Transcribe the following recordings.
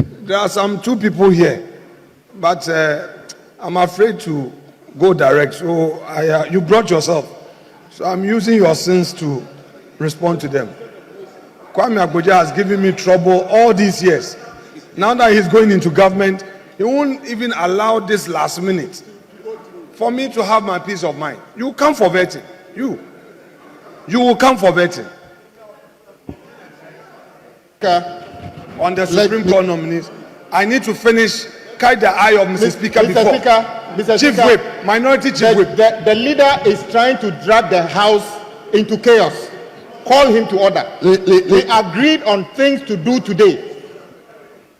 There are some two people here, but I'm afraid to go direct. So you brought yourself. So I'm using your sins to respond to them. Kwame Agboja has given me trouble all these years. Now that he's going into government, he won't even allow this last minute for me to have my peace of mind. You will come for vetting. You will come for vetting. On the Supreme Court nominees, I need to finish. Catch the eye of Mr. Speaker before. Mr. Chief Speaker, Whip, Minority Chief Whip. The leader is trying to drag the House into chaos. Call him to order. We agreed on things to do today.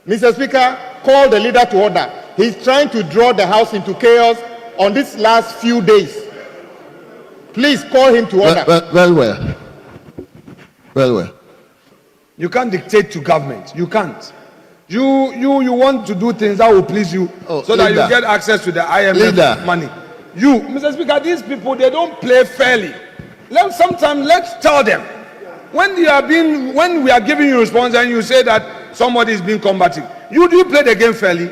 Mr. Speaker, call the leader to order. He's trying to draw the House into chaos on these last few days. Please call him to order. Well. You can't dictate to government. You can't. You want to do things that will please you, so that you get access to the IMF money. You, Mr. Speaker, these people, they don't play fairly. Sometimes let's tell them. When we are giving you response and you say that somebody is being combative, do you play the game fairly?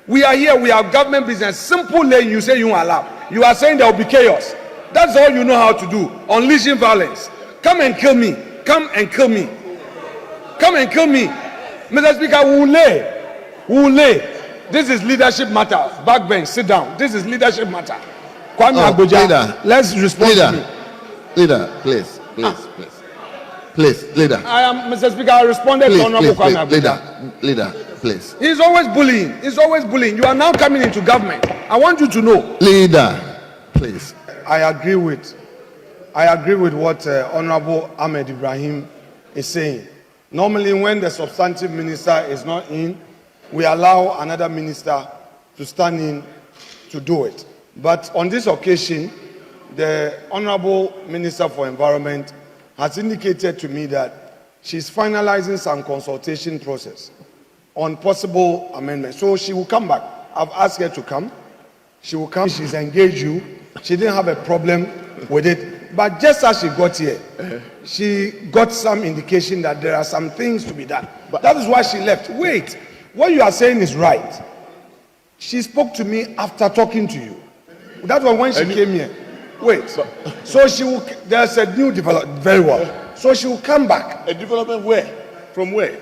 We are here, we have government business. Simple lane, you say you won't allow. You are saying there will be chaos. That's all you know how to do. Unleashing violence. Come and kill me. Come and kill me. Come and kill me. Mr. Speaker, we will lay. This is leadership matter. Backbench, sit down. This is leadership matter. Kwame Agboja, let's respond to me. Leader, please. Leader. I am, Mr. Speaker, I responded to Honorable Kwame Agboja. Leader, please. He's always bullying. You are now coming into government. I want you to know. Leader, please. I agree with what Honorable Ahmed Ibrahim is saying. Normally, when the substantive minister is not in, we allow another minister to stand in to do it. But on this occasion, the Honorable Minister for Environment has indicated to me that she's finalizing some consultation process on possible amendments. So she will come back. I've asked her to come. She will come. She's engaged you. She didn't have a problem with it. But just as she got here, she got some indication that there are some things to be done. But that is why she left. Wait, what you are saying is right. She spoke to me after talking to you. That was when she came here. Wait, so she will, there's a new development, very well. So she will come back. A development where? From where?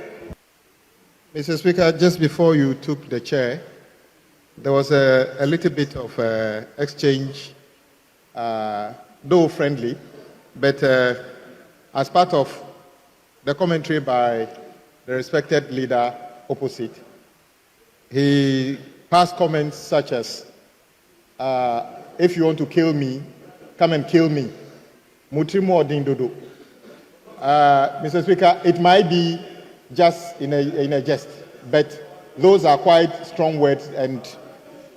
Mr. Speaker, just before you took the chair, there was a little bit of exchange, though friendly, but as part of the commentary by the respected leader opposite, he passed comments such as, if you want to kill me, come and kill me. Mutrimo Odindodo. Mr. Speaker, it might be just in a jest, but those are quite strong words, and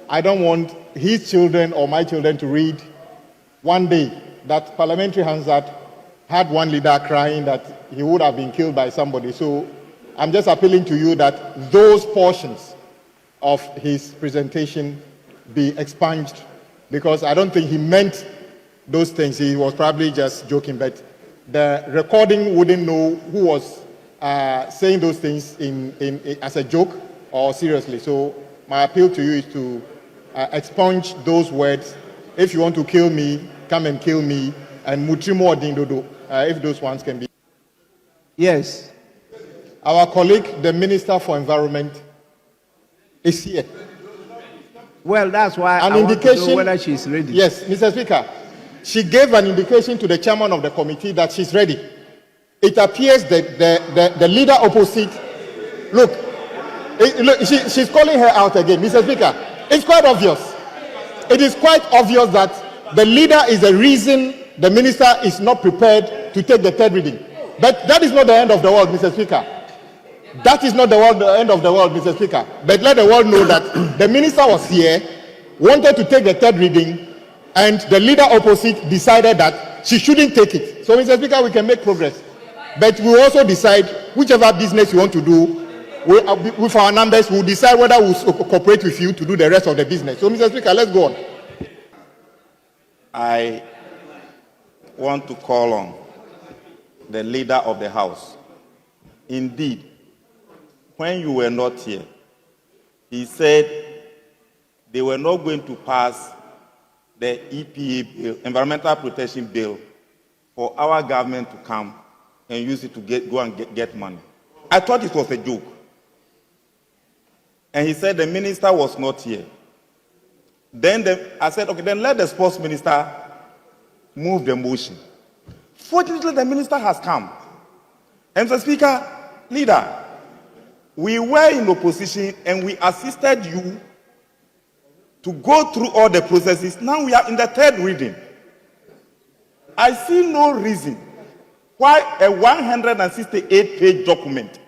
I don't want his children or my children to read one day that Parliamentary Hansard had one leader crying that he would have been killed by somebody. So I'm just appealing to you that those portions of his presentation be expunged, because I don't think he meant those things. He was probably just joking, but the recording wouldn't know who was saying those things as a joke or seriously. So my appeal to you is to expunge those words. If you want to kill me, come and kill me, and Mutrimo Odindodo, if those ones can be. Yes. Our colleague, the Minister for Environment, is here. Well, that's why an I indication, want to know whether she's ready. Yes, Mr. Speaker. She gave an indication to the chairman of the committee that she's ready. It appears that the leader opposite, look, she's calling her out again. Mr. Speaker, it's quite obvious. It is quite obvious that the leader is the reason the minister is not prepared to take the third reading. But that is not the end of the world, Mr. Speaker. That is not the end of the world, Mr. Speaker. But let the world know that the minister was here, wanted to take the third reading, and the leader opposite decided that she shouldn't take it. So, Mr. Speaker, we can make progress. But we also decide whichever business you want to do, with our numbers, we'll decide whether we'll cooperate with you to do the rest of the business. So, Mr. Speaker, let's go on. I want to call on the leader of the House. Indeed, when you were not here, he said they were not going to pass the EPA Bill, Environmental Protection Bill, for our government to come and use it to go and get money. I thought it was a joke. And he said the minister was not here. Then I said, okay, then let the sports minister move the motion. Fortunately, the minister has come. And Mr. Speaker, leader, we were in opposition and we assisted you to go through all the processes. Now we are in the third reading. I see no reason why a 168-page document,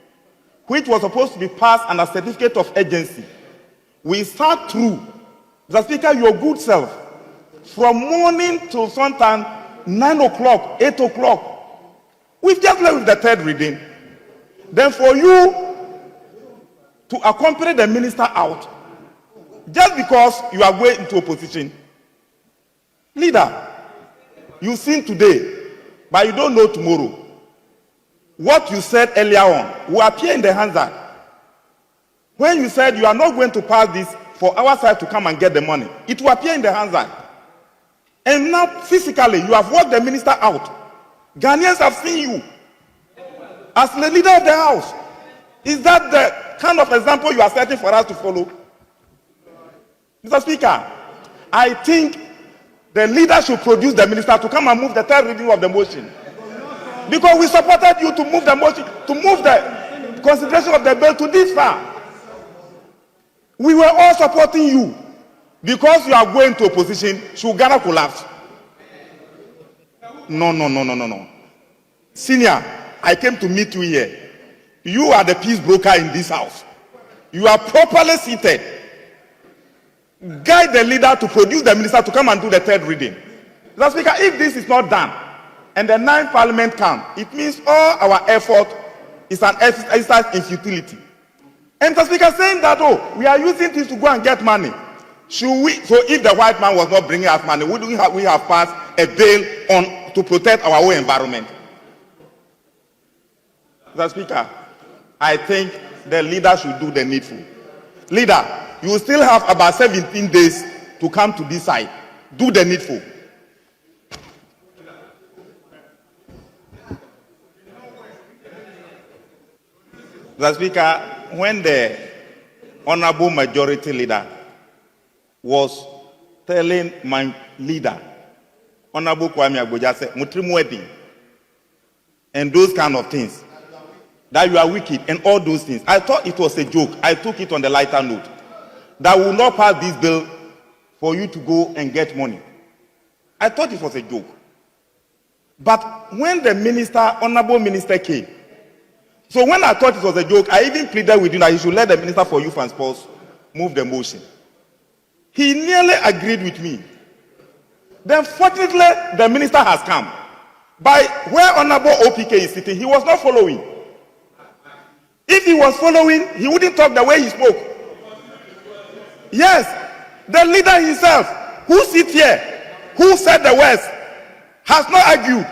which was supposed to be passed under certificate of urgency, we sat through, Mr. Speaker, your good self, from morning till sometime 9 o'clock, 8 o'clock. We've just left with the third reading. Then for you to accompany the minister out, just because you are going into opposition. Leader, you seen today, but you don't know tomorrow. What you said earlier on will appear in the Hansard. When you said you are not going to pass this for our side to come and get the money, it will appear in the Hansard. And now physically, you have walked the minister out. Ghanaians have seen you as the leader of the house. Is that the kind of example you are setting for us to follow? Mr. Speaker, I think the leader should produce the minister to come and move the third reading of the motion. Because we supported you to move the motion, to move the consideration of the bill to this far. We were all supporting you. Because you are going to opposition, should Ghana collapse? No. Senior, I came to meet you here. You are the peace broker in this house. You are properly seated. Guide the leader to produce the minister to come and do the third reading. Mr. Speaker, if this is not done and the 9th Parliament comes, it means all our effort is an exercise in futility. And Mr. Speaker, saying that, oh, we are using this to go and get money. Should we? So if the white man was not bringing us money, wouldn't we have passed a bill on to protect our own environment? Mr. Speaker, I think the leader should do the needful. Leader, you still have about 17 days to come to this side. Do the needful. Mr. Speaker, when the Honorable Majority Leader was telling my leader, Honorable Kwame Agboja, said, Mutrimu wedding, and those kind of things, that you are wicked, and all those things, I thought it was a joke. I took it on the lighter note. That will not pass this bill for you to go and get money. I thought it was a joke. But when the minister, honorable minister came, so when I thought it was a joke, I even pleaded with him that he should let the minister for youth and sports move the motion. He nearly agreed with me. Then fortunately, the minister has come. By where honorable OPK is sitting, he was not following. If he was following, he wouldn't talk the way he spoke. Yes, the leader himself, who sits here, who said the words, has not argued.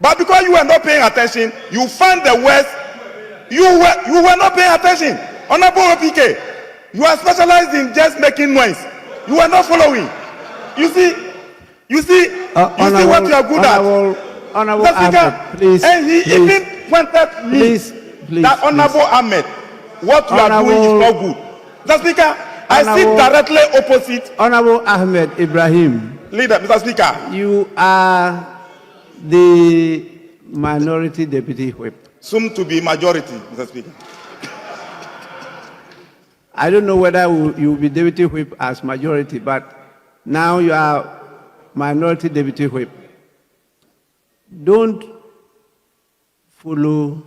But because you were not paying attention, you found the words, you were not paying attention. Honorable OPK, you are specialized in just making noise. You are not following. You see what you are good at. Honorable Ahmed, please. And he even pointed me that Honorable Ahmed, what you are doing is not good. Mr. Speaker, I sit directly opposite. Honorable Ahmed Ibrahim. Leader, Mr. Speaker. You are the minority deputy whip. Soon to be majority, Mr. Speaker. I don't know whether you will be deputy whip as majority, but now you are minority deputy whip. Don't follow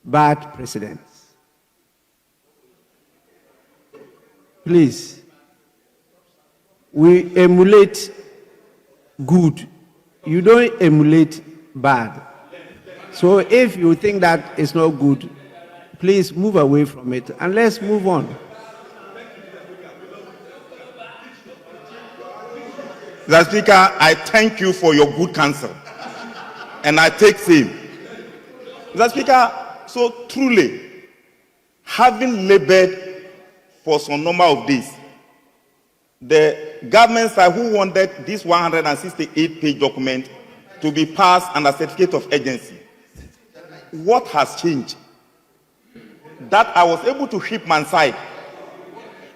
bad precedents. Please, we emulate good. You don't emulate bad. So if you think that it's not good, please move away from it and let's move on. Mr. Speaker, I thank you for your good counsel. And I take same. Mr. Speaker, so truly, having labored for some number of days. The government side who wanted this 168-page document to be passed under certificate of urgency. What has changed? That I was able to keep my side.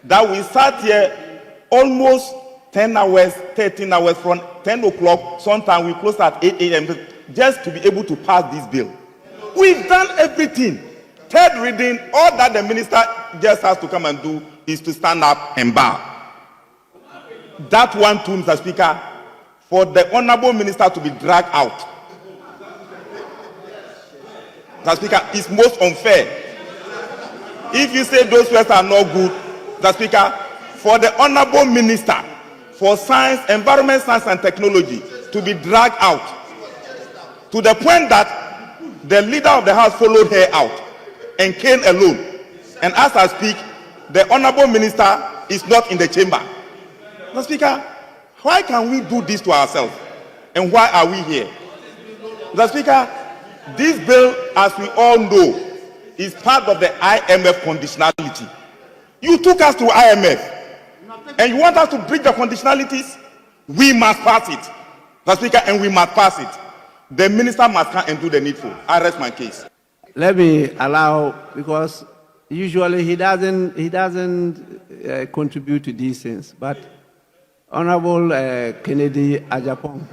That we sat here almost 10 hours, 13 hours from 10 o'clock. Sometimes we close at 8 a.m. just to be able to pass this bill. We've done everything. Third reading, all that the minister just has to come and do is to stand up and bow. That one too, Mr. Speaker, for the honorable minister to be dragged out. Mr. Speaker, is most unfair. If you say those words are not good, Mr. Speaker, for the honorable minister for science, environment, science and technology to be dragged out to the point that the leader of the house followed her out and came alone. And as I speak, the honorable minister is not in the chamber. Mr. Speaker, why can we do this to ourselves? And why are we here? Mr. Speaker, this bill, as we all know, is part of the IMF conditionality. You took us to IMF, and you want us to break the conditionalities? We must pass it, Mr. Speaker, and we must pass it. The minister must come and do the needful. I rest my case. Let me allow, because usually he doesn't contribute to these things, but Honorable Kennedy Ajapong.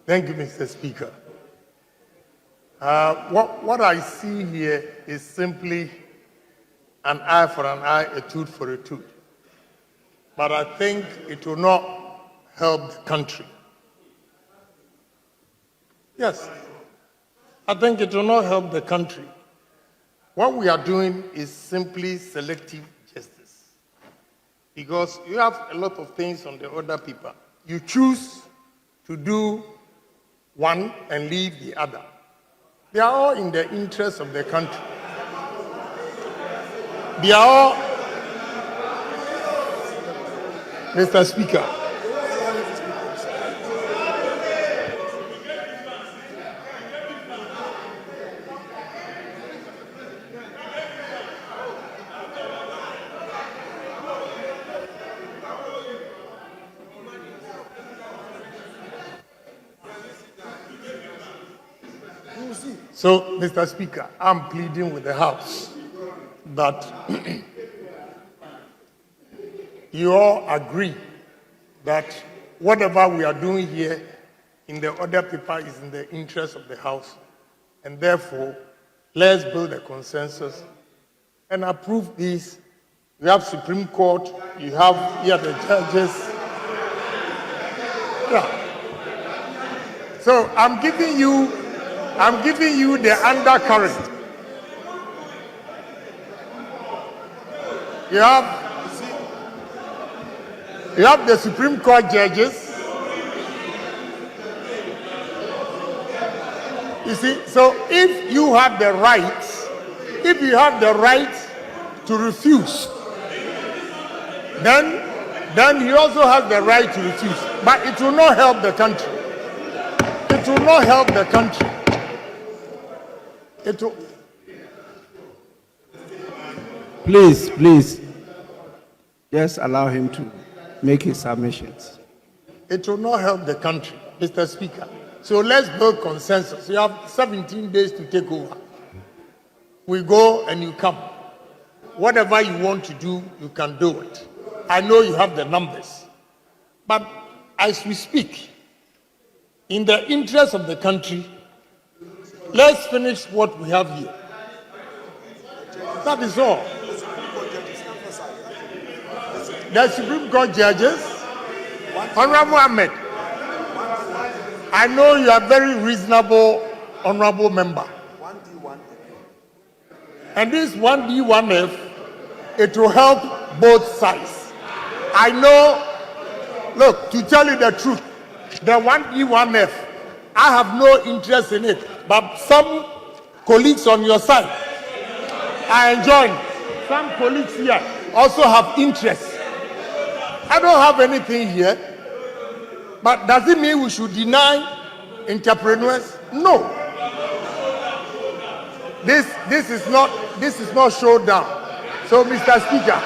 Thank you, Mr. Speaker. What I see here is simply an eye for an eye, a tooth for a tooth. But I think it will not help the country. Yes, I think it will not help the country. What we are doing is simply selective justice. Because you have a lot of things on the other people. You choose to do one and leave the other. They are all in the interest of the country. They are all, Mr. Speaker. So, Mr. Speaker, I'm pleading with the House that you all agree that whatever we are doing here in the other paper is in the interest of the House, and therefore, let's build a consensus and approve this. You have Supreme Court, you have here the judges. Yeah. So I'm giving you the undercurrent. You have the Supreme Court judges. You see, so if you have the right to refuse, then he also has the right to refuse. But it will not help the country. It will not help the country. Please, just allow him to make his submissions. It will not help the country, Mr. Speaker. So let's build consensus. You have 17 days to take over. We go and you come. Whatever you want to do, you can do it. I know you have the numbers. But as we speak, in the interest of the country, let's finish what we have here. That is all. The Supreme Court judges, Honorable Ahmed, I know you are very reasonable, honorable member. And this 1D1F, it will help both sides. I know, look, to tell you the truth, the 1D1F, I have no interest in it. But some colleagues on your side, I enjoin. Some colleagues here also have interest. I don't have anything here, but does it mean we should deny entrepreneurs? No. This is not showdown. So, Mr. Speaker,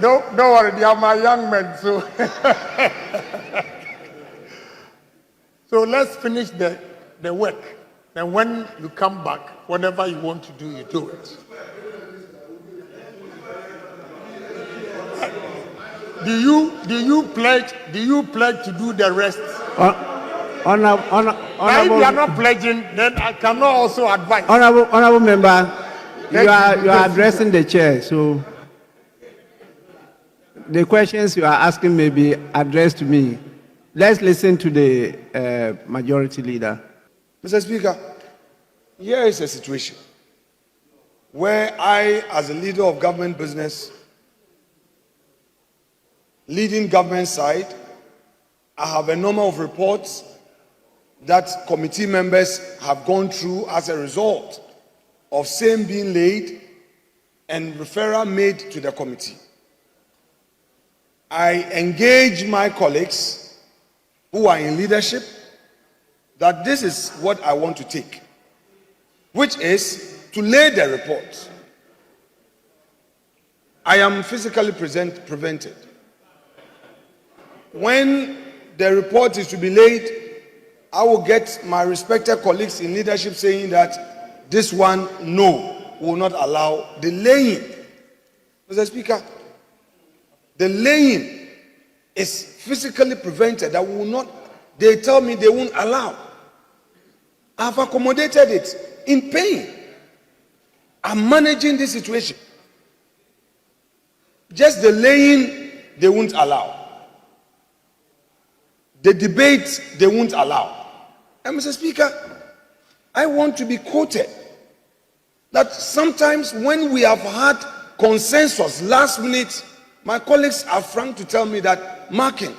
don't worry, they are my young men. So let's finish the work. Then when you come back, whatever you want to do, you do it. Do you pledge to do the rest? Now, if you are not pledging, then I cannot also advise. Honorable member, you are addressing the chair, so the questions you are asking may be addressed to me. Let's listen to the majority leader. Mr. Speaker, here is a situation where I, as a leader of government business, leading government side, I have a number of reports that committee members have gone through as a result of same being laid and referral made to the committee. I engage my colleagues who are in leadership that this is what I want to take, which is to lay the report. I am physically prevented. When the report is to be laid, I will get my respected colleagues in leadership saying that this one, no, will not allow the laying. Mr. Speaker, the laying is physically prevented. That will not, they tell me they won't allow. I've accommodated it in pain. I'm managing this situation. Just the laying, they won't allow. The debate, they won't allow. And Mr. Speaker, I want to be quoted that sometimes when we have had consensus last minute, my colleagues are frank to tell me that, Markin,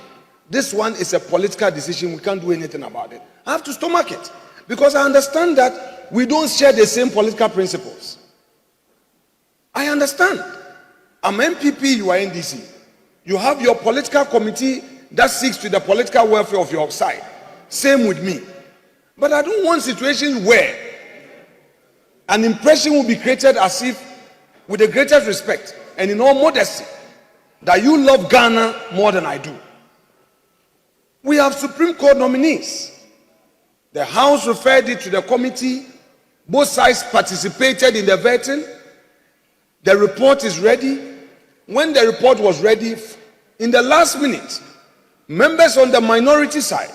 this one is a political decision, we can't do anything about it. I have to stomach it because I understand that we don't share the same political principles. I understand. I'm MPP, you are NDC. You have your political committee that seeks to the political welfare of your side. Same with me. But I don't want situations where an impression will be created as if, with the greatest respect and in all modesty, that you love Ghana more than I do. We have Supreme Court nominees. The House referred it to the committee. Both sides participated in the vetting. The report is ready. When the report was ready, in the last minute, members on the minority side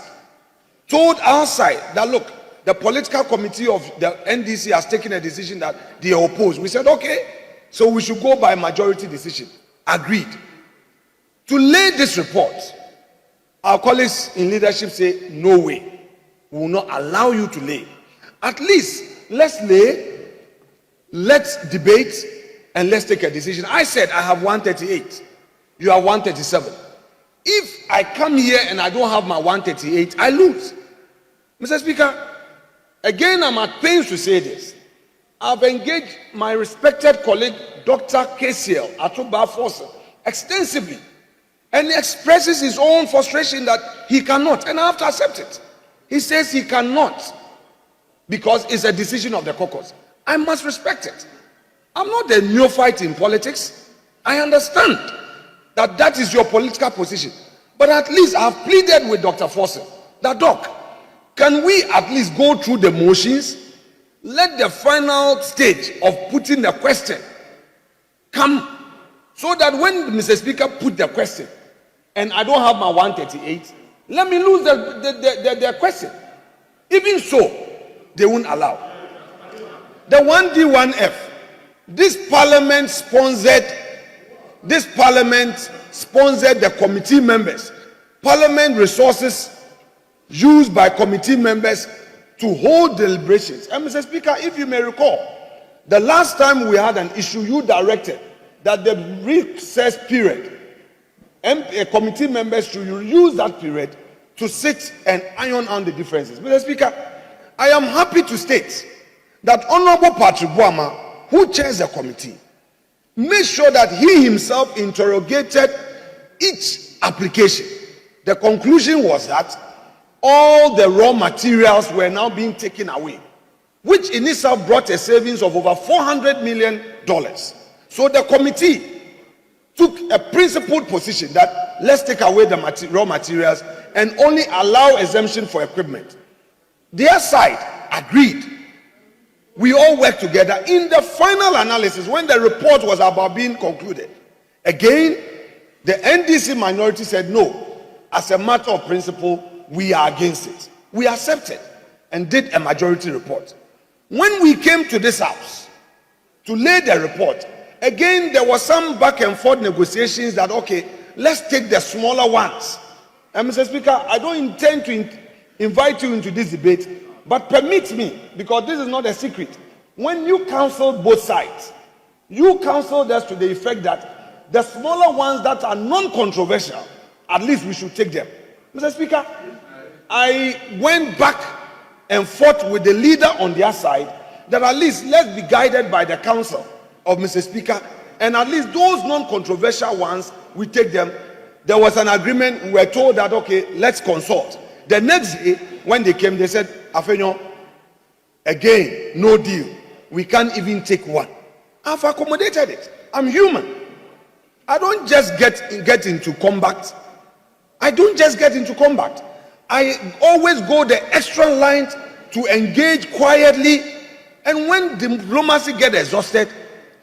told our side that, look, the political committee of the NDC has taken a decision that they oppose. We said, okay, so we should go by majority decision. Agreed. To lay this report, our colleagues in leadership say, no way. We will not allow you to lay. At least, let's lay, let's debate, and let's take a decision. I said I have 138. You have 137. If I come here and I don't have my 138, I lose. Mr. Speaker, again, I'm at pains to say this. I've engaged my respected colleague, Dr. KCL Atuba Fossa, extensively. And he expresses his own frustration that he cannot. And I have to accept it. He says he cannot because it's a decision of the caucus. I must respect it. I'm not a neophyte in politics. I understand that that is your political position. But at least I've pleaded with Dr. Fossa that, Doc, can we at least go through the motions? Let the final stage of putting the question come so that when Mr. Speaker put the question and I don't have my 138, let me lose the question. Even so, they won't allow. The 1D1F, this parliament sponsored the committee members. Parliament resources used by committee members to hold deliberations. And Mr. Speaker, if you may recall, the last time we had an issue, you directed that the recess period, committee members should use that period to sit and iron out the differences. Mr. Speaker, I am happy to state that Honorable Patrick Boama, who chairs the committee, made sure that he himself interrogated each application. The conclusion was that all the raw materials were now being taken away, which in itself brought a savings of over $400 million. So the committee took a principled position that let's take away the raw materials and only allow exemption for equipment. Their side agreed. We all worked together. In the final analysis, when the report was about being concluded, again, the NDC minority said no. As a matter of principle, we are against it. We accepted and did a majority report. When we came to this house to lay the report, again, there was some back and forth negotiations that, okay, let's take the smaller ones. And Mr. Speaker, I don't intend to invite you into this debate, but permit me, because this is not a secret. When you counseled both sides, you counseled us to the effect that the smaller ones that are non-controversial, at least we should take them. Mr. Speaker, I went back and forth with the leader on their side that at least let's be guided by the counsel of Mr. Speaker, and at least those non-controversial ones, we take them. There was an agreement. We were told that, okay, let's consult. The next day, when they came, they said, Afenyo, again, no deal. We can't even take one. I've accommodated it. I'm human. I don't just get into combat. I don't just get into combat. I always go the extra line to engage quietly, and when diplomacy gets exhausted,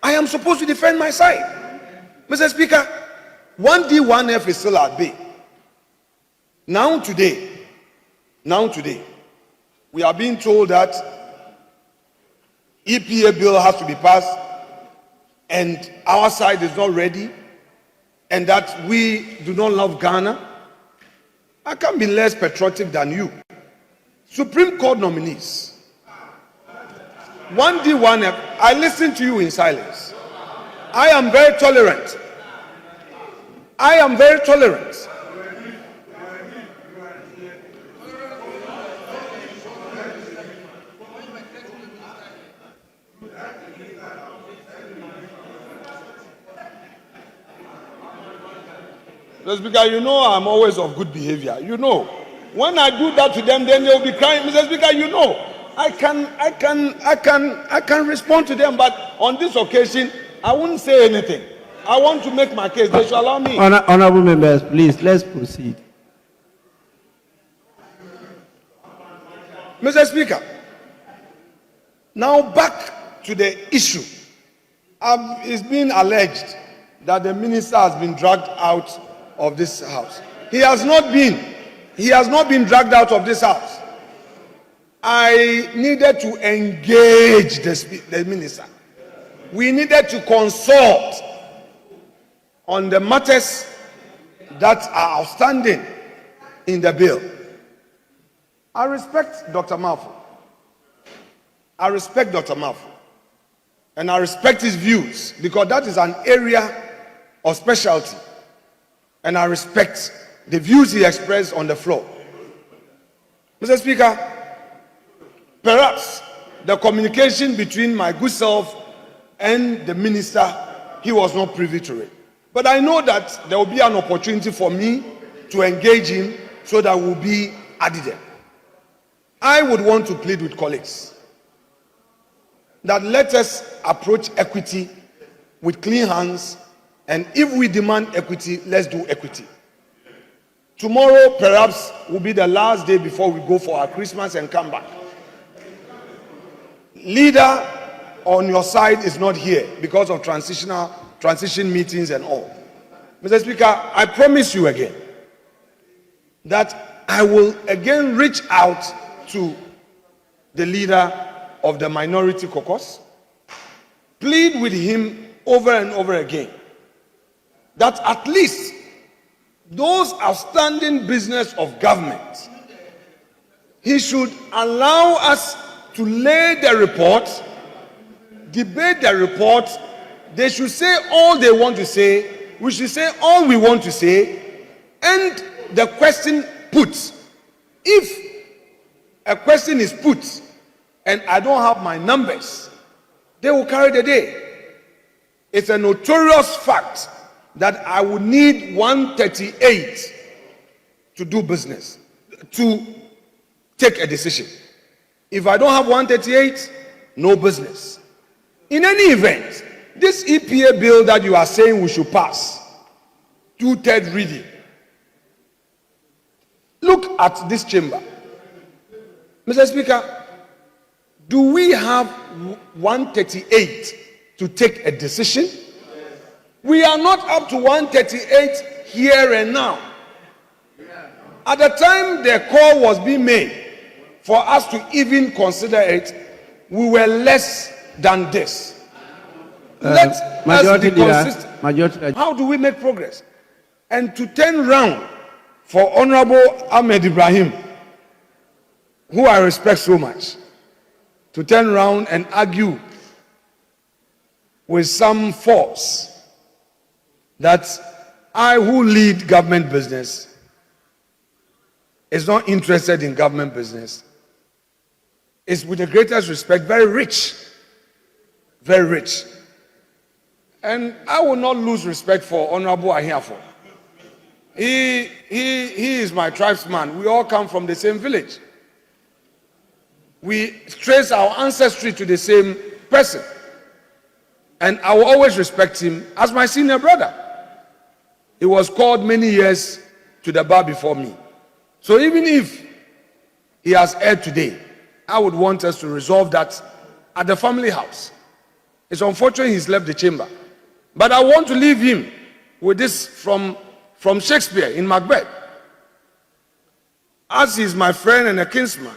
I am supposed to defend my side. Mr. Speaker, 1D, 1F is still at bay. Now today, we are being told that EPA Bill has to be passed, and our side is not ready, and that we do not love Ghana. I can't be less patriotic than you. Supreme Court nominees. 1D, 1F, I listen to you in silence. I am very tolerant. I am very tolerant. Mr. Speaker, you know I'm always of good behavior. You know, when I do that to them, then they'll be crying. Mr. Speaker, you know, I can respond to them, but on this occasion, I wouldn't say anything. I want to make my case. They should allow me. Honorable members, please, let's proceed. Mr. Speaker, now back to the issue. It's been alleged that the minister has been dragged out of this house. He has not been dragged out of this house. I needed to engage the minister. We needed to consult on the matters that are outstanding in the bill. I respect Dr. Malfoy. And I respect his views, because that is an area of specialty. And I respect the views he expressed on the floor. Mr. Speaker, perhaps the communication between my good self and the minister, he was not privy to it. But I know that there will be an opportunity for me to engage him so that we'll be added. I would want to plead with colleagues that let us approach equity with clean hands, and if we demand equity, let's do equity. Tomorrow perhaps will be the last day before we go for our Christmas and come back. Leader on your side is not here because of transition meetings and all. Mr. Speaker, I promise you again that I will again reach out to the leader of the minority caucus, plead with him over and over again that at least those outstanding business of government, he should allow us to lay the report, debate the report. They should say all they want to say, we should say all we want to say, and the question put. If a question is put and I don't have my numbers, they will carry the day. It's a notorious fact that I would need 138 to do business, to take a decision. If I don't have 138, no business. In any event, this EPA bill that you are saying we should pass, 2/3 reading, look at this chamber. Mr. Speaker, do we have 138 to take a decision? We are not up to 138 here and now. At the time the call was being made for us to even consider it, we were less than this. Let us be consistent. How do we make progress? And to turn round for Honorable Ahmed Ibrahim, who I respect so much, to turn round and argue with some force that I, who lead government business, is not interested in government business, is, with the greatest respect, very rich. Very rich. And I will not lose respect for Honorable Ahiafo. He is my tribesman. We all come from the same village. We trace our ancestry to the same person. And I will always respect him as my senior brother. He was called many years to the bar before me. So even if he has erred today, I would want us to resolve that at the family house. It's unfortunate he's left the chamber. But I want to leave him with this from Shakespeare in Macbeth. As he is my friend and a kinsman,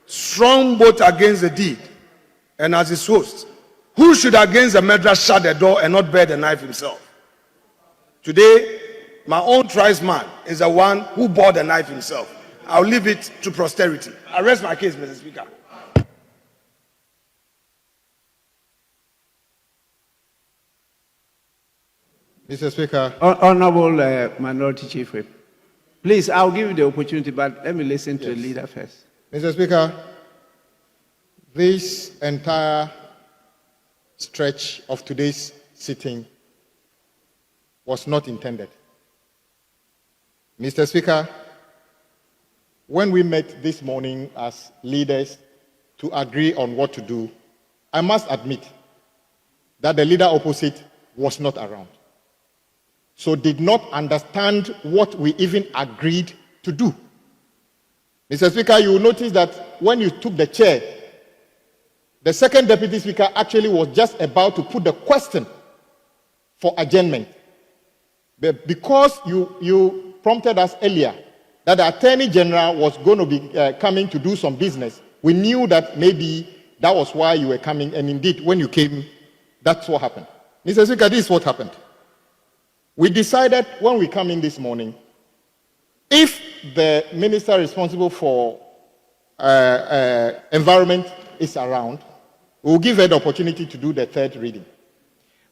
strong both against the deed and as his host, who should against the murderer shut the door and not bear the knife himself? Today, my own tribesman is the one who bore the knife himself. I'll leave it to posterity. I rest my case, Mr. Speaker. Mr. Speaker. Honorable Minority Chief Whip. Please, I'll give you the opportunity, but let me listen to the leader first. Mr. Speaker, this entire stretch of today's sitting was not intended. Mr. Speaker, when we met this morning as leaders to agree on what to do, I must admit that the leader opposite was not around, so did not understand what we even agreed to do. Mr. Speaker, you will notice that when you took the chair, the second deputy speaker actually was just about to put the question for adjournment. But because you prompted us earlier that the Attorney General was going to be coming to do some business, we knew that maybe that was why you were coming, and indeed, when you came, that's what happened. Mr. Speaker, this is what happened. We decided when we come in this morning, if the minister responsible for environment is around, we'll give her the opportunity to do the third reading.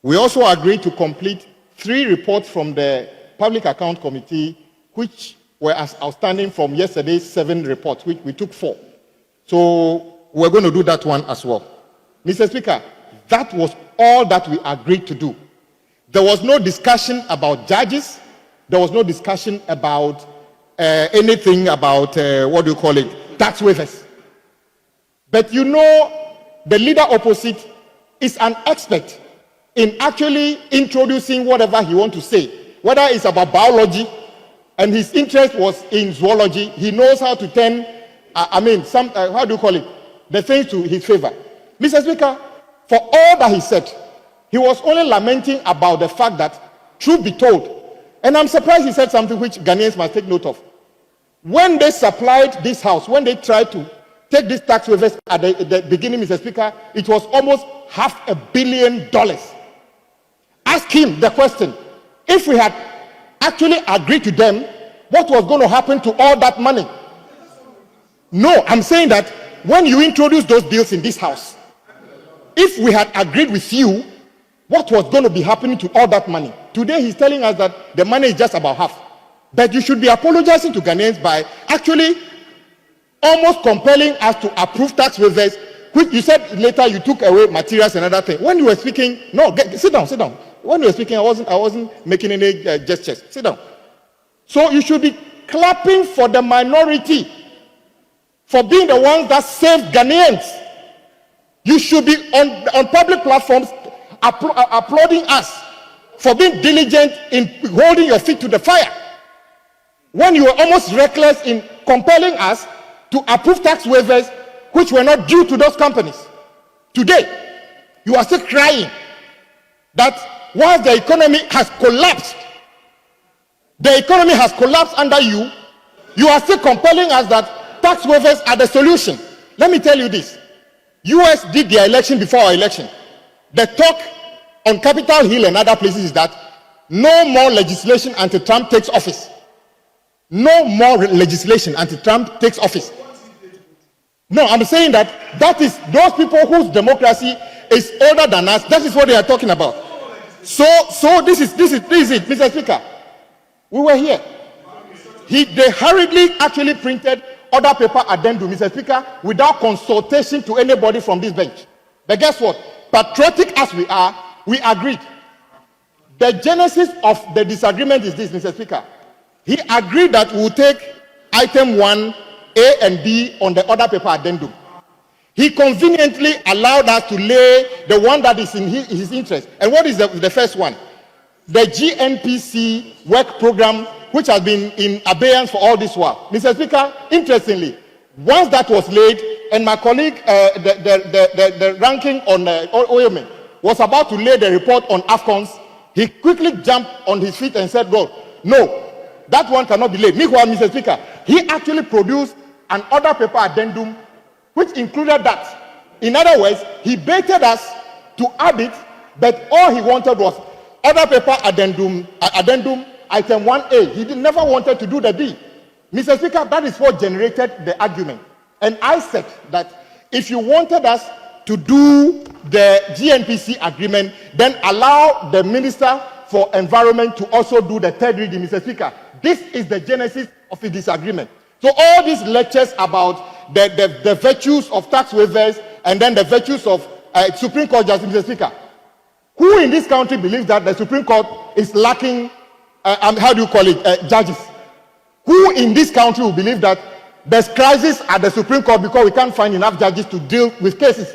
We also agreed to complete 3 reports from the Public Account Committee, which were as outstanding from yesterday's 7 reports, which we took 4. So we're going to do that one as well. Mr. Speaker, that was all that we agreed to do. There was no discussion about judges. There was no discussion about anything about, tax waivers. But you know, the leader opposite is an expert in actually introducing whatever he wants to say, whether it's about biology, and his interest was in zoology. He knows how to turn, the things to his favor. Mr. Speaker, for all that he said, he was only lamenting about the fact that, truth be told, and I'm surprised he said something which Ghanaians must take note of. When they supplied this house, when they tried to take this tax waivers at the beginning, Mr. Speaker, it was almost $500 million. Ask him the question, if we had actually agreed to them, what was going to happen to all that money? No, I'm saying that when you introduce those bills in this house, if we had agreed with you, what was going to be happening to all that money? Today he's telling us that the money is just about half. But you should be apologizing to Ghanaians by actually almost compelling us to approve tax waivers, which you said later you took away materials and other things. When you were speaking, no, sit down. When you were speaking, I wasn't making any gestures. Sit down. So you should be clapping for the minority, for being the ones that saved Ghanaians. You should be on public platforms applauding us for being diligent in holding your feet to the fire, when you were almost reckless in compelling us to approve tax waivers which were not due to those companies. Today, you are still crying that while the economy has collapsed, under you, you are still compelling us that tax waivers are the solution. Let me tell you this. US did their election before our election. The talk on Capitol Hill and other places is that no more legislation until Trump takes office. No more legislation until Trump takes office. No, I'm saying that is those people whose democracy is older than us. That is what they are talking about. So this is it, Mr. Speaker. We were here. They hurriedly actually printed other paper addendum, Mr. Speaker, without consultation to anybody from this bench. But guess what? Patriotic as we are, we agreed. The genesis of the disagreement is this, Mr. Speaker. He agreed that we will take item 1, A and B on the other paper addendum. He conveniently allowed us to lay the one that is in his interest. And what is the first one? The GNPC work program, which has been in abeyance for all this while. Mr. Speaker, interestingly, once that was laid, and my colleague, the ranking on Oyomen, was about to lay the report on AFCONs, he quickly jumped on his feet and said, no, that one cannot be laid. Meanwhile, Mr. Speaker, he actually produced an order paper addendum which included that. In other words, he baited us to add it, but all he wanted was order paper addendum item 1A. He never wanted to do the B. Mr. Speaker, that is what generated the argument. And I said that if you wanted us to do the GNPC agreement, then allow the Minister for Environment to also do the third reading, Mr. Speaker. This is the genesis of the disagreement. So all these lectures about the virtues of tax waivers and then the virtues of Supreme Court justice, Mr. Speaker, who in this country believes that the Supreme Court is lacking, judges? Who in this country will believe that there's crisis at the Supreme Court because we can't find enough judges to deal with cases?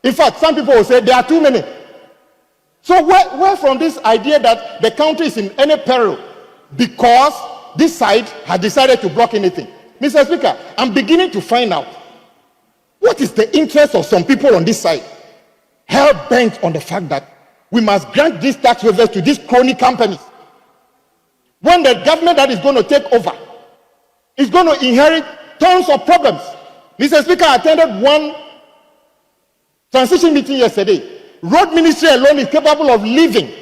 In fact, some people will say there are too many. So where from this idea that the country is in any peril because this side has decided to block anything? Mr. Speaker, I'm beginning to find out what is the interest of some people on this side, hell-bent on the fact that we must grant these tax waivers to these crony companies, when the government that is going to take over is going to inherit tons of problems. Mr. Speaker, I attended one transition meeting yesterday. Road Ministry alone is capable of leaving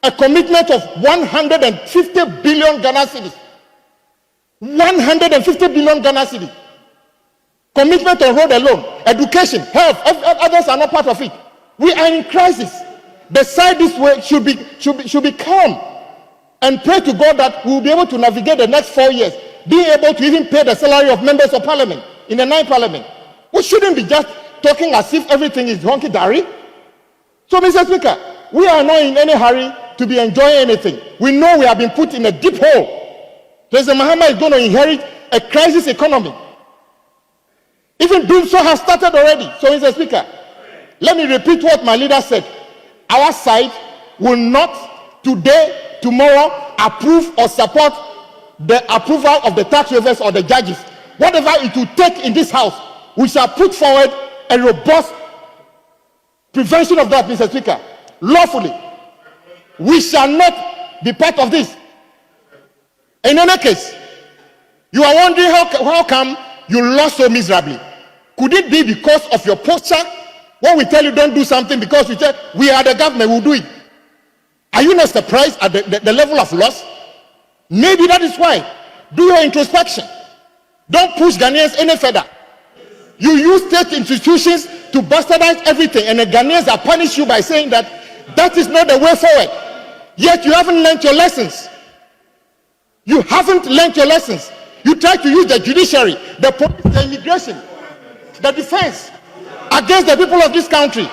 a commitment of 150 billion Ghana cedis. 150 billion Ghana cedis. Commitment on road alone. Education, health, others are not part of it. We are in crisis. The side this way should be calm and pray to God that we will be able to navigate the next 4 years, being able to even pay the salary of members of parliament in the 9th parliament. We shouldn't be just talking as if everything is honky-dory. So, Mr. Speaker, we are not in any hurry to be enjoying anything. We know we have been put in a deep hole. President Mahama is going to inherit a crisis economy. Even doing so has started already. So, Mr. Speaker, let me repeat what my leader said. Our side will not today, tomorrow, approve or support the approval of the tax waivers or the judges. Whatever it will take in this house, we shall put forward a robust prevention of that, Mr. Speaker, lawfully. We shall not be part of this. In any case, you are wondering how come you lost so miserably. Could it be because of your posture? When we tell you don't do something because we say we are the government, we'll do it. Are you not surprised at the level of loss? Maybe that is why. Do your introspection. Don't push Ghanaians any further. You use state institutions to bastardize everything, and the Ghanaians are punished you by saying that is not the way forward. Yet you haven't learned your lessons. You haven't learned your lessons. You try to use the judiciary, the police, the immigration, the defense against the people of this country.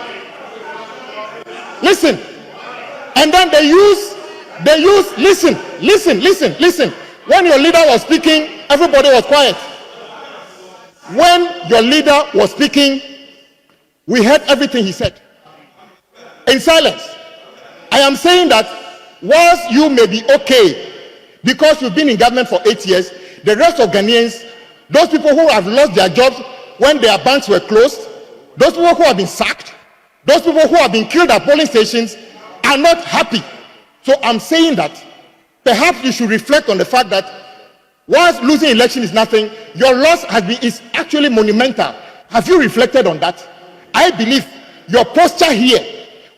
Listen. And then they use, listen. When your leader was speaking, everybody was quiet. When your leader was speaking, we heard everything he said in silence. I am saying that whilst you may be okay because you've been in government for 8 years, the rest of Ghanaians, those people who have lost their jobs when their banks were closed, those people who have been sacked, those people who have been killed at polling stations are not happy. So I'm saying that perhaps you should reflect on the fact that whilst losing election is nothing, your loss is actually monumental. Have you reflected on that? I believe your posture here,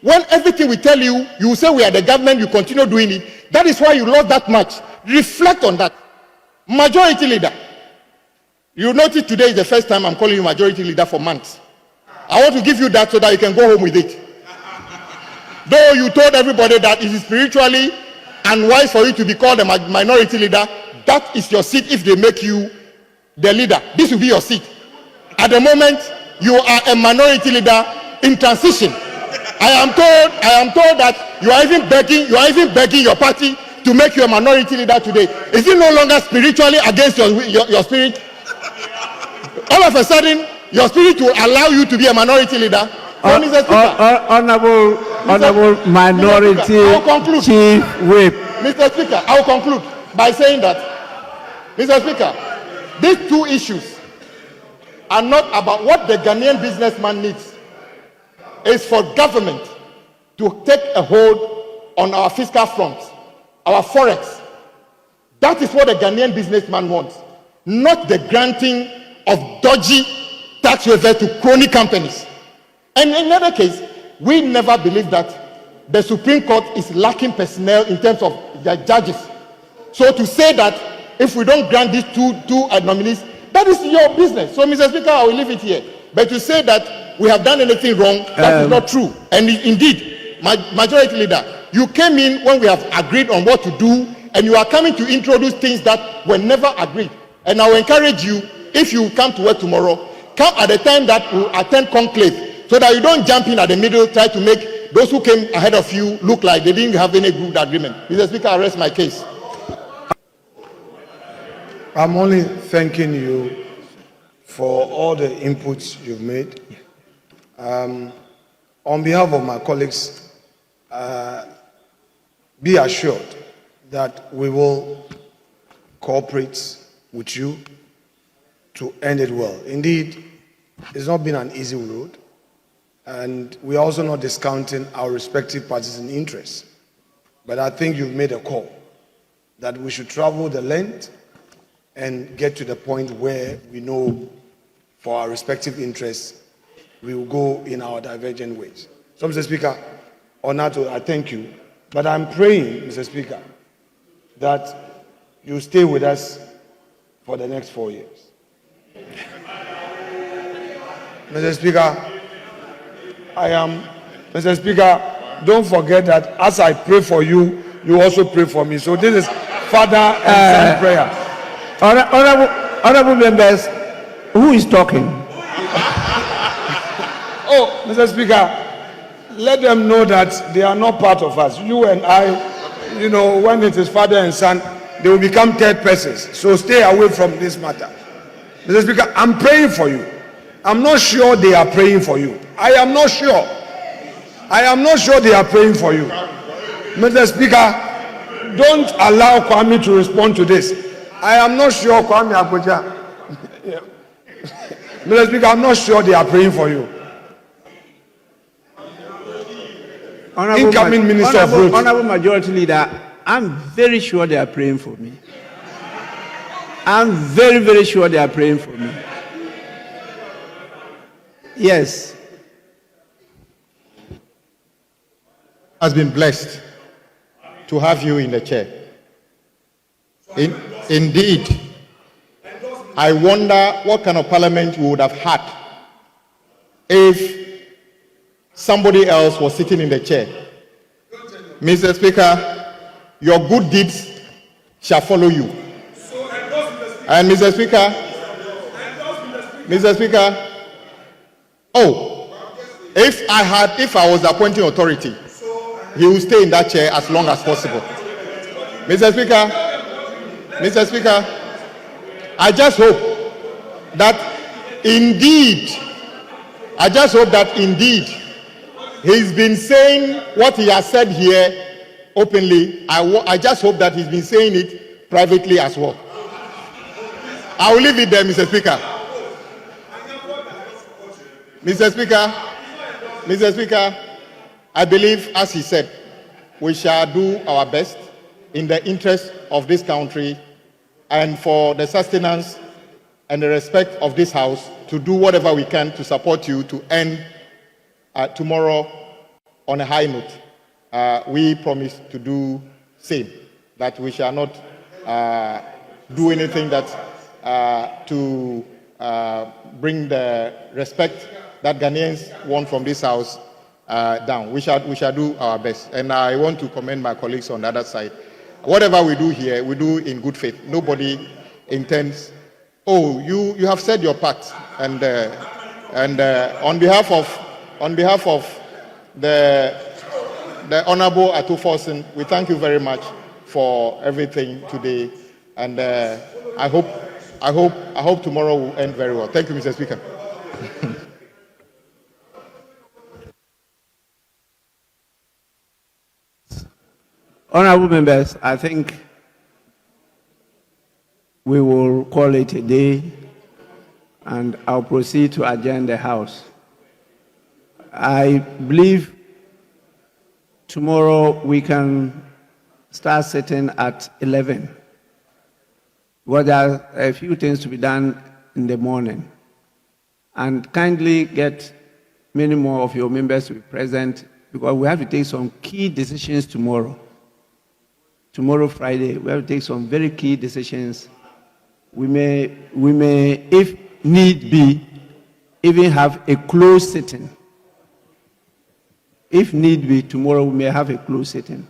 when everything we tell you, you say we are the government, you continue doing it. That is why you lost that much. Reflect on that. Majority leader. You notice today is the first time I'm calling you majority leader for months. I want to give you that so that you can go home with it. Though you told everybody that it is spiritually unwise for you to be called a minority leader, that is your seat if they make you the leader. This will be your seat. At the moment, you are a minority leader in transition. I am told that you are even begging your party to make you a minority leader today. Is it no longer spiritually against your spirit? All of a sudden, your spirit will allow you to be a minority leader. Honorable Minority Chief Whip. Mr. Speaker, I will conclude by saying that, Mr. Speaker, these two issues are not about what the Ghanaian businessman needs. It's for government to take a hold on our fiscal front, our forex. That is what the Ghanaian businessman wants, not the granting of dodgy tax waivers to crony companies. And in other case, we never believe that the Supreme Court is lacking personnel in terms of their judges. So to say that if we don't grant these two nominees, that is your business. So, Mr. Speaker, I will leave it here. But to say that we have done anything wrong, that is not true. And indeed, majority leader, you came in when we have agreed on what to do, and you are coming to introduce things that were never agreed. And I will encourage you, if you come to work tomorrow, come at the time that we attend conclave, so that you don't jump in at the middle, try to make those who came ahead of you look like they didn't have any good agreement. Mr. Speaker, I rest my case. I'm only thanking you for all the inputs you've made. On behalf of my colleagues, be assured that we will cooperate with you to end it well. Indeed, it's not been an easy road, and we're also not discounting our respective parties and interests. But I think you've made a call that we should travel the length and get to the point where we know for our respective interests, we will go in our divergent ways. So, Mr. Speaker, Onato, I thank you. But I'm praying, Mr. Speaker, that you stay with us for the next 4 years. Mr. Speaker, Mr. Speaker, don't forget that as I pray for you, you also pray for me. So this is Father and Son prayer. Honorable members, who is talking? Oh, Mr. Speaker, let them know that they are not part of us. You and I, you know, when it is father and son, they will become third persons. So stay away from this matter. Mr. Speaker, I'm praying for you. I'm not sure they are praying for you. I am not sure. I am not sure they are praying for you. Mr. Speaker, don't allow Kwame to respond to this. I am not sure, Kwame Abuja. Mr. Speaker, I'm not sure they are praying for you. Incoming Minister of Roads. Honorable Majority Leader, I'm very sure they are praying for me. I'm very, very sure they are praying for me. Yes. Has been blessed to have you in the chair. Indeed, I wonder what kind of parliament we would have had if somebody else was sitting in the chair. Mr. Speaker, your good deeds shall follow you. And Mr. Speaker, if I was the appointing authority, he will stay in that chair as long as possible. Mr. Speaker, I just hope that indeed, he's been saying what he has said here openly. I just hope that he's been saying it privately as well. I will leave it there, Mr. Speaker. Mr. Speaker, I believe, as he said, we shall do our best in the interest of this country and for the sustenance and the respect of this House to do whatever we can to support you to end tomorrow on a high note. We promise to do same, that we shall not do anything that to bring the respect that Ghanaians want from this House down. We shall do our best. And I want to commend my colleagues on the other side. Whatever we do here, we do in good faith. Nobody intends, you have said your part. And on behalf of the Honorable Atuforsen, we thank you very much for everything today. And I hope tomorrow will end very well. Thank you, Mr. Speaker. Honorable members, I think we will call it a day and I'll proceed to adjourn the House. I believe tomorrow we can start sitting at 11. Well, there are a few things to be done in the morning. And kindly get many more of your members to be present because we have to take some key decisions tomorrow. Tomorrow, Friday, we have to take some very key decisions. We may, if need be, even have a closed sitting. If need be, tomorrow we may have a closed sitting.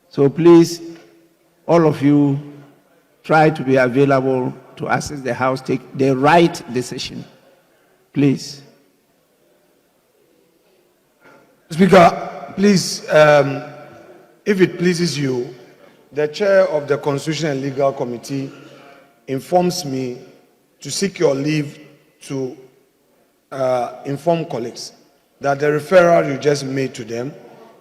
So please, all of you, try to be available to assist the House take the right decision. Please. Speaker, please, if it pleases you, the chair of the Constitution and Legal Committee informs me to seek your leave to inform colleagues that the referral you just made to them,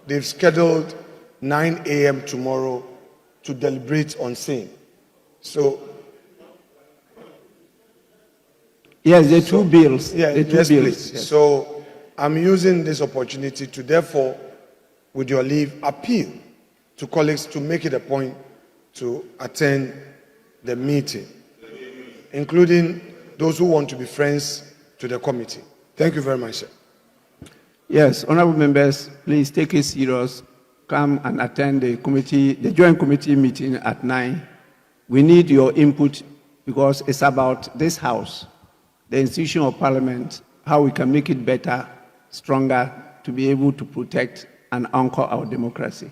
they've scheduled 9 a.m. tomorrow to deliberate on same. So, yes, the two bills. Yeah, the two yes, bills. please. Yes. So, I'm using this opportunity to therefore, with your leave, appeal to colleagues to make it a point to attend the meeting, including those who want to be friends to the committee. Thank you very much, sir. Yes, honorable members, please take it serious. Come and attend the committee, the joint committee meeting at 9. We need your input because it's about this House, the institution of Parliament, how we can make it better, stronger, to be able to protect and anchor our democracy.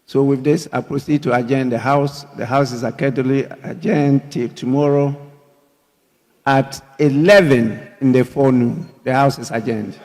So with this, I proceed to adjourn the House. The House is accordingly adjourned till tomorrow at 11 in the forenoon. The House is adjourned.